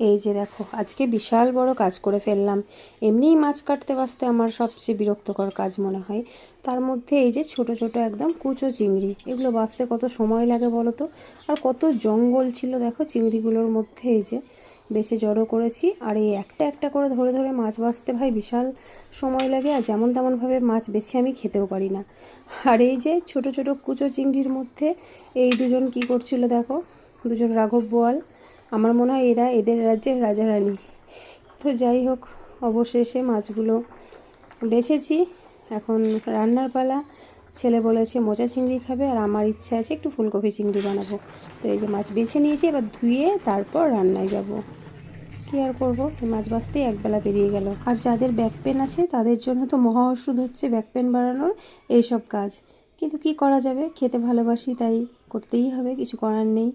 এই যে দেখো, আজকে বিশাল বড় কাজ করে ফেললাম। এমনিই মাছ কাটতে বাছতে আমার সবচেয়ে বিরক্তকর কাজ মনে হয়। তার মধ্যে এই যে ছোট ছোট একদম কুচো চিংড়ি, এগুলো বাছতে কত সময় লাগে বলো তো। আর কত জঙ্গল ছিল দেখো চিংড়িগুলোর মধ্যে। এই যে বেছে জড়ো করেছি, আর এই একটা একটা করে ধরে ধরে মাছ বাছতে ভাই বিশাল সময় লাগে। আর যেমন তেমনভাবে মাছ বেছে আমি খেতেও পারি না। আর এই যে ছোট ছোট কুচো চিংড়ির মধ্যে এই দুজন কি করছিল দেখো, দুজন রাঘব বোয়াল। আমার মনে হয় এরা এদের রাজ্যের রাজা রানী। তো যাই হোক, অবশেষে মাছগুলো বেছেছি। এখন রান্নার পালা। ছেলে বলেছে মোচা চিংড়ি খাবে, আর আমার ইচ্ছা আছে একটু ফুলকপি চিংড়ি বানাবো। তো এই যে মাছ বেছে নিয়েছি, এবার ধুয়ে তারপর রান্নায় যাব। কী আর করবো, এই মাছ বাছতেই একবেলা পেরিয়ে গেল। আর যাদের ব্যাক পেন আছে তাদের জন্য তো মহা ওষুধ হচ্ছে ব্যাক পেন বাড়ানোর এইসব কাজ। কিন্তু কি করা যাবে, খেতে ভালোবাসি তাই করতেই হবে, কিছু করার নেই।